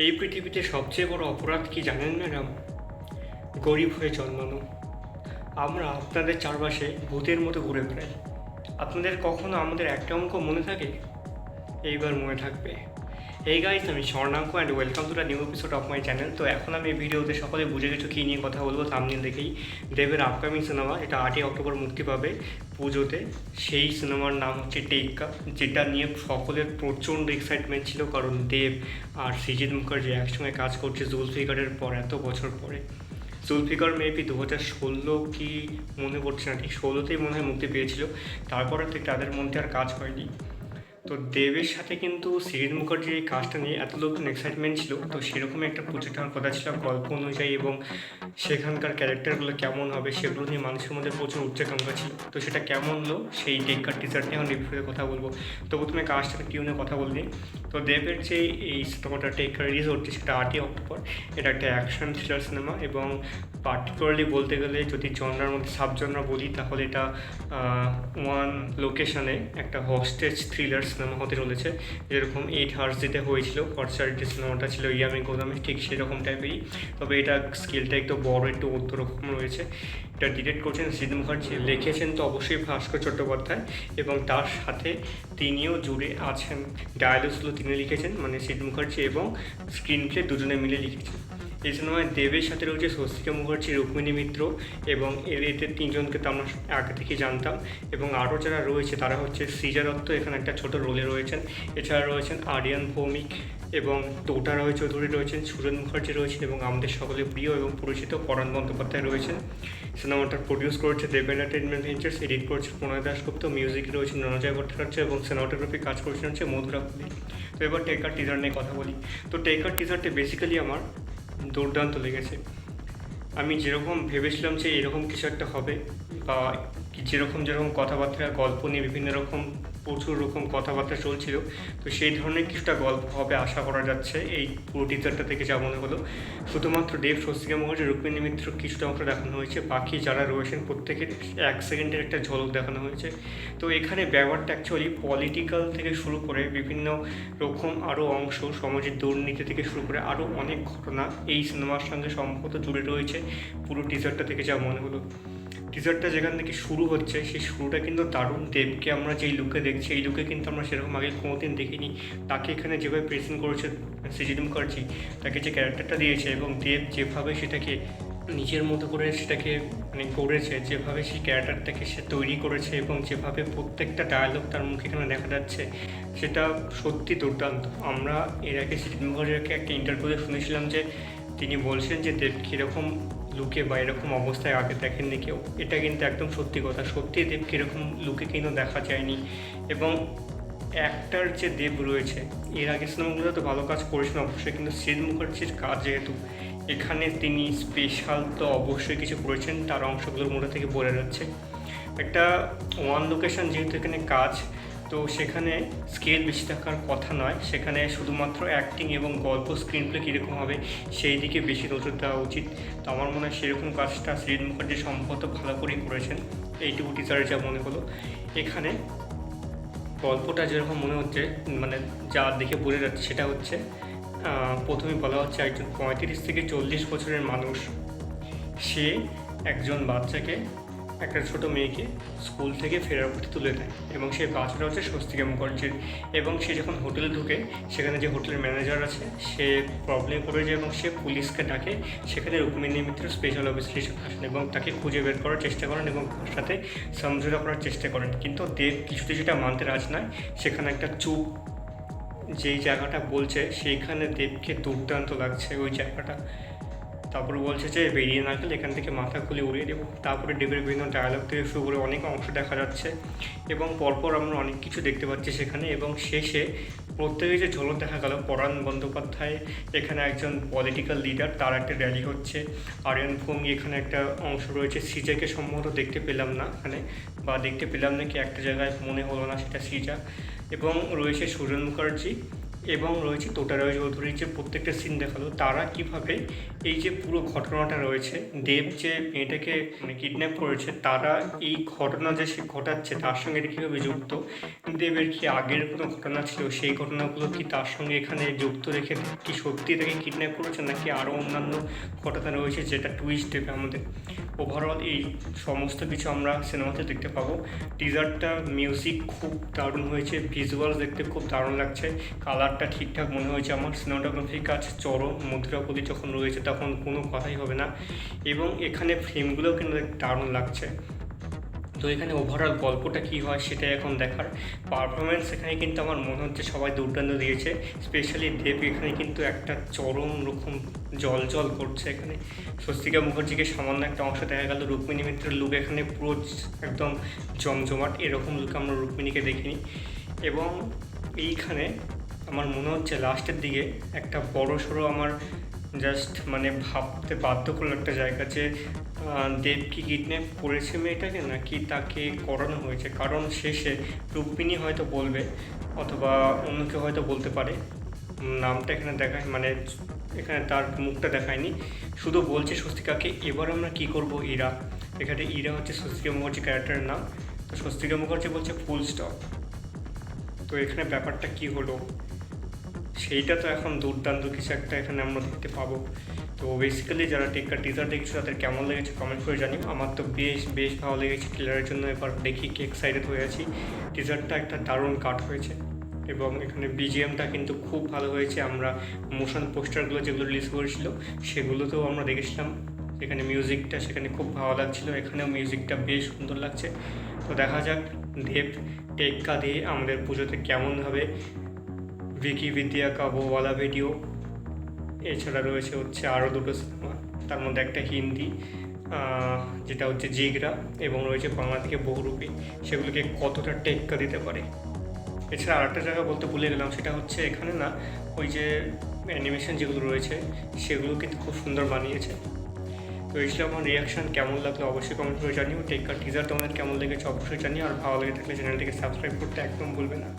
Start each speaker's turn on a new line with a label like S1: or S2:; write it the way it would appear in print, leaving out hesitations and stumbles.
S1: এই পৃথিবীতে সবচেয়ে বড় অপরাধ কি জানেন ম্যাডাম? গরিব হয়ে জন্মানো। আমরা আপনাদের চারপাশে ভূতের মতো ঘুরে বেড়াই। আপনাদের কখনো আমাদের একটা অঙ্ক মনে থাকে? এইবার মনে থাকবে। এই গাইস, আমি Swarnanka and welcome to the new episode of my channel. তো এখন আমি এই ভিডিওতে সকলে বুঝে গেছো কী নিয়ে কথা বলবো, থাম্বনেল দেখেই। দেবের আপকামিং সিনেমা, এটা 8ই অক্টোবর মুক্তি পাবে পুজোতে। সেই সিনেমার নাম হচ্ছে টেক্কা, যেটা নিয়ে সকলের প্রচণ্ড এক্সাইটমেন্ট ছিল, কারণ দেব আর সৃজিত মুখার্জি একসঙ্গে কাজ করছে জুলফিকারের পর, এত বছর পরে। জুলফিকার মেবি 2016 কি মনে পড়ছে না, ঠিক 16তেই মনে হয় মুক্তি পেয়েছিল। তারপরে থেকে তাদের মধ্যে আর কাজ হয়নি। তো দেবের সাথে কিন্তু সৃজিত মুখার্জির এই কাজটা নিয়ে এত লোকজন এক্সাইটমেন্ট ছিল, তো সেরকমই একটা প্রজেক্ট হওয়ার কথা ছিল গল্প অনুযায়ী, এবং সেখানকার ক্যারেক্টারগুলো কেমন হবে সেগুলো নিয়ে মানুষের মধ্যে প্রচুর উচ্চাকাঙ্ক্ষা ছিল। তো সেটা কেমন হলো সেই টেক্কার টিজার নিয়ে এখন রিভিউতে কথা বলবো। তো প্রথমে কাজটা কি নিয়ে কথা বললি। তো দেবের যে এই সিনেমাটা টেক্কা রিলিজ হচ্ছে সেটা 8ই অক্টোবর। এটা একটা অ্যাকশন থ্রিলার সিনেমা, এবং পার্টিকুলারলি বলতে গেলে যদি জনরার মধ্যে সাব জনরা বলি, তাহলে এটা ওয়ান লোকেশনে একটা হস্টেজ থ্রিলার সিনেমা হতে চলেছে, যেরকম 8 Hours যেটা হয়েছিল ফরসার যে সিনেমাটা ছিল ইয়ামি গোদামে, ঠিক সেরকম টাইপেরই। তবে এটা স্কেলটা একটু বড়, একটু অন্যরকম রয়েছে। এটা ডিরেক্ট করছেন সৃজিত মুখার্জি, লিখেছেন তো অবশ্যই ভাস্কর চট্টোপাধ্যায়, এবং তার সাথে তিনিও জুড়ে আছেন। ডায়ালগসগুলো তিনি লিখেছেন, মানে সৃজিত মুখার্জি, এবং স্ক্রিন প্লে দুজনে মিলে লিখেছেন। এই সিনেমায় দেবের সাথে রয়েছে স্বস্তিকা মুখার্জি, রুক্মিণী মিত্র, এবং এদের তিনজনকে তো আমরা আগে থেকে জানতাম। এবং আরও যারা রয়েছে তারা হচ্ছে সৃজা দত্ত, এখানে একটা ছোট রোলে রয়েছেন। এছাড়া রয়েছেন আরিয়ান ভৌমিক, এবং টোটা রয় চৌধুরী রয়েছেন, সুরেন মুখার্জি রয়েছেন, এবং আমাদের সকলের প্রিয় এবং পরিচিত পরাণ বন্দ্যোপাধ্যায় রয়েছেন। সিনেমাটা প্রডিউস করেছে দেব এন্টারটেনমেন্ট ভেঞ্চার্স, এডিট করেছে প্রণয় দাশগুপ্ত, মিউজিক রয়েছেন রণজয় ভট্টাচার্য, এবং সিনেমাটোগ্রাফি কাজ করেছেন হচ্ছে মধুরা পুলি। তো এবার টেকার টিজার নিয়ে কথা বলি। তো টেকার টিজারটা বেসিক্যালি আমার দুর্দান্ত লেগেছে। আমি যেরকম ভেবেছিলাম যে এরকম কিছু একটা হবে, বা যেরকম কথাবার্তা গল্প নিয়ে বিভিন্ন রকম প্রচুর রকম কথাবার্তা চলছিল, তো সেই ধরনের কিছুটা গল্প হবে আশা করা যাচ্ছে এই পুরো টিজারটা থেকে, যা মনে হলো। শুধুমাত্র দেব, স্বস্তিকা মুখার্জি, রুক্মিণী মিত্র কিছুটা অংশ দেখানো হয়েছে, বাকি যারা রয়েছেন প্রত্যেকের 1 সেকেন্ডের একটা ঝলক দেখানো হয়েছে। তো এখানে ব্যাপারটা অ্যাকচুয়ালি পলিটিক্যাল থেকে শুরু করে বিভিন্ন রকম আরও অংশ, সমাজের দুর্নীতি থেকে শুরু করে আরও অনেক ঘটনা এই সিনেমার সঙ্গে সম্ভবত জুড়ে রয়েছে পুরো টিজারটা থেকে, যা মনে হলো। টিজারটা যেখান থেকে শুরু হচ্ছে সেই শুরুটা কিন্তু দারুণ। দেবকে আমরা যেই লুকে দেখছি, এই লুকে কিন্তু আমরা সেরকম আগে কোনোদিন দেখিনি। তাকে এখানে যেভাবে প্রেজেন্ট করেছে সৃজিত মুখার্জি, তাকে যে ক্যারেক্টারটা দিয়েছে, এবং দেব যেভাবে সেটাকে নিজের মতো করে সেটাকে মানে করেছে, যেভাবে সেই ক্যারেক্টারটাকে সে তৈরি করেছে, এবং যেভাবে প্রত্যেকটা ডায়ালগ তার মুখে এখানে দেখা যাচ্ছে, সেটা সত্যি দুর্দান্ত। আমরা এর আগে সৃজিত মুখার্জিকে একটা ইন্টারভিউতে শুনেছিলাম যে তিনি বলছেন যে দেব কীরকম লুকে বা এরকম অবস্থায় আগে দেখেননি কেউ। এটা কিন্তু একদম সত্যি কথা, সত্যি দেব কীরকম লুকে কিন্তু দেখা যায়নি। এবং অ্যাক্টার যে দেব রয়েছে, এর আগে সিনেমাগুলো তো ভালো কাজ করেছেন অবশ্যই, কিন্তু সৃজিত মুখার্জির কাজ যেহেতু এখানে তিনি স্পেশাল, তো অবশ্যই কিছু করেছেন, তার অংশগুলোর মধ্যে থেকে বোঝা যাচ্ছে। একটা ওয়ান লোকেশন যেহেতু এখানে কাজ, তো সেখানে স্কেল বেশি থাকার কথা নয়, সেখানে শুধুমাত্র অ্যাক্টিং এবং গল্প স্ক্রিন প্লে কীরকম হবে সেই দিকে বেশি নজর দেওয়া উচিত। তো আমার মনে হয় সেরকম কাজটা সৃজিত মুখার্জি সম্ভবত ভালো করেই করেছেন, এইটুকু টিজারে যা মনে হলো। এখানে গল্পটা যেরকম মনে হচ্ছে, মানে যা দেখে বোঝা যাচ্ছে, সেটা হচ্ছে প্রথমে বলা হচ্ছে একজন 35 থেকে 40 বছরের মানুষ, সে একজন বাচ্চাকে, একটা ছোট মেয়েকে স্কুল থেকে ফেরার পথে তুলে দেয়, এবং সেই বাচ্চাটা হচ্ছে স্বস্তিকা মুখার্জির। এবং সে যখন হোটেলে ঢুকে, সেখানে যে হোটেলের ম্যানেজার আছে সে প্রবলেম করে যায়, এবং সে পুলিশকে ডাকে। সেখানে রুক্মিণী মিত্র স্পেশাল অফিসার হিসেবে আসেন, এবং তাকে খুঁজে বের করার চেষ্টা করেন, এবং তার সাথে সমঝোতা করার চেষ্টা করেন। কিন্তু দেব কিছুতে সেটা মানতে রাজি নয়। সেখানে একটা চুপ যেই জায়গাটা বলছে, সেইখানে দেবকে দুর্দান্ত লাগছে ওই জায়গাটা। তারপরে বলছে যে বেরিয়ে না গেলে এখান থেকে মাথা খুলে উড়িয়ে দেবো। তারপরে দেবের বিভিন্ন ডায়ালগ থেকে শুরু করে অনেক অংশ দেখা যাচ্ছে, এবং পরপর আমরা অনেক কিছু দেখতে পাচ্ছি সেখানে। এবং শেষে প্রত্যেকে যে ঝলক দেখা গেল, পরাণ বন্দ্যোপাধ্যায় এখানে একজন পলিটিক্যাল লিডার, তার একটা র্যালি হচ্ছে। আরিয়ান ভৌমি এখানে একটা অংশ রয়েছে। সৃজাকে সম্ভবত দেখতে পেলাম না এখানে, বা দেখতে পেলাম নাকি একটা জায়গায় মনে হলো না সেটা সৃজা। এবং রয়েছে সুরেন মুখার্জি, এবং রয়েছে তোটারায় চৌধুরীর যে প্রত্যেকটা সিন দেখালো, তারা কিভাবে এই যে পুরো ঘটনাটা রয়েছে, দেব যে মেয়েটাকে মানে কিডন্যাপ করেছে, তারা এই ঘটনা যে সে ঘটাচ্ছে তার সঙ্গে এটা কীভাবে যুক্ত, দেবের কি আগের কোনো ঘটনা ছিল, সেই ঘটনাগুলো কি তার সঙ্গে এখানে যুক্ত রেখে কি সত্যি তাকে কিডন্যাপ করেছে নাকি আরও অন্যান্য ঘটনা রয়েছে যেটা টুইস্ট দেবে আমাদের। ওভারঅল এই সমস্ত কিছু আমরা সিনেমাতে দেখতে পাবো। টিজারটা মিউজিক খুব দারুণ হয়েছে, ভিজুয়ালস দেখতে খুব দারুণ লাগছে, কালারটা ঠিকঠাক মনে হয়েছে আমার, সিনেমাটোগ্রাফির কাজ চরম, মুদ্রাপতি যখন রয়েছে তখন কোনো কথাই হবে না, এবং এখানে ফ্রেমগুলোও কিন্তু দারুণ লাগছে। তো এখানে ওভারঅল গল্পটা কী হয় সেটাই এখন দেখার। পারফরমেন্স এখানে কিন্তু আমার মনে হচ্ছে সবাই দুর্দান্ত দিয়েছে, স্পেশালি দেব এখানে কিন্তু একটা চরম রকম জল করছে এখানে। স্বস্তিকা মুখার্জিকে সামান্য একটা অংশ দেখা গেল, রুক্মিণী মিত্রের লুক এখানে পুরো একদম জমজমাট, এরকম লুক আমরা রুক্মিণীকে দেখিনি। এবং এইখানে আমার মনে হচ্ছে লাস্টের দিকে একটা বড় সড়ো আমার জাস্ট মানে ভাবতে বাধ্য করলো একটা জায়গা যে দেব কি কিডন্যাপ করেছে মেয়েটাকে নাকি তাকে করানো হয়েছে, কারণ শেষে রুক্মিণী হয়তো বলবে অথবা অন্য কেউ হয়তো বলতে পারে, নামটা এখানে দেখায় মানে এখানে তার মুখটা দেখায়নি, শুধু বলছে স্বস্তিকাকে এবার আমরা কি করব ইরা। এখানে ইরা হচ্ছে স্বস্তিকা মুখার্জি ক্যারেক্টারের নাম, তো স্বস্তিকা মুখার্জি বলছে ফুল স্টপ। তো এখানে ব্যাপারটা কি হলো সেইটা তো এখন দুর্দান্ত কিছু একটা এখানে আমরা দেখতে পাবো। তো বেসিক্যালি যারা টিজার দেখেছো তাদের কেমন লেগেছে কমেন্ট করে জানিও। আমার তো বেশ ভালো লেগেছে ট্রেলারের জন্য, এবার দেখি কি এক্সাইটেড হয়ে আছি। টিজারটা একটা দারুণ কাট হয়েছে এবং এখানে বিজিএমটা কিন্তু খুব ভালো হয়েছে। আমরা মোশন পোস্টারগুলো যেগুলো রিলিজ করেছিল সেগুলোতেও আমরা দেখেছিলাম, এখানে মিউজিকটা সেখানে খুব ভালো লাগছিলো, এখানেও মিউজিকটা বেশ সুন্দর লাগছে। তো দেখা যাক দেব টেক্কা দিয়ে আমাদের পুজোতে কেমনভাবে ভিকি বিদ্যা কা ওয়ালা ভিডিও, এছাড়া রয়েছে হচ্ছে আরও দুটো সিনেমা, তার মধ্যে একটা হিন্দি যেটা হচ্ছে জিগরা, এবং রয়েছে বাংলা থেকে বহুরূপী, সেগুলোকে কতটা টেক্কা দিতে পারে। এছাড়া আরেকটা জায়গা বলতে ভুলে গেলাম, সেটা হচ্ছে এখানে না ওই যে অ্যানিমেশন যেগুলো রয়েছে সেগুলো কিন্তু খুব সুন্দর বানিয়েছে। তো এই ছিল আমার রিয়াকশান, কেমন লাগলো অবশ্যই কমেন্ট করে জানিও। টেক্কা টিজার তোমাদের কেমন লেগেছে অবশ্যই জানিও, আর ভালো লেগে থাকলে চ্যানেলটিকে সাবস্ক্রাইব করতে একদম ভুলবে না।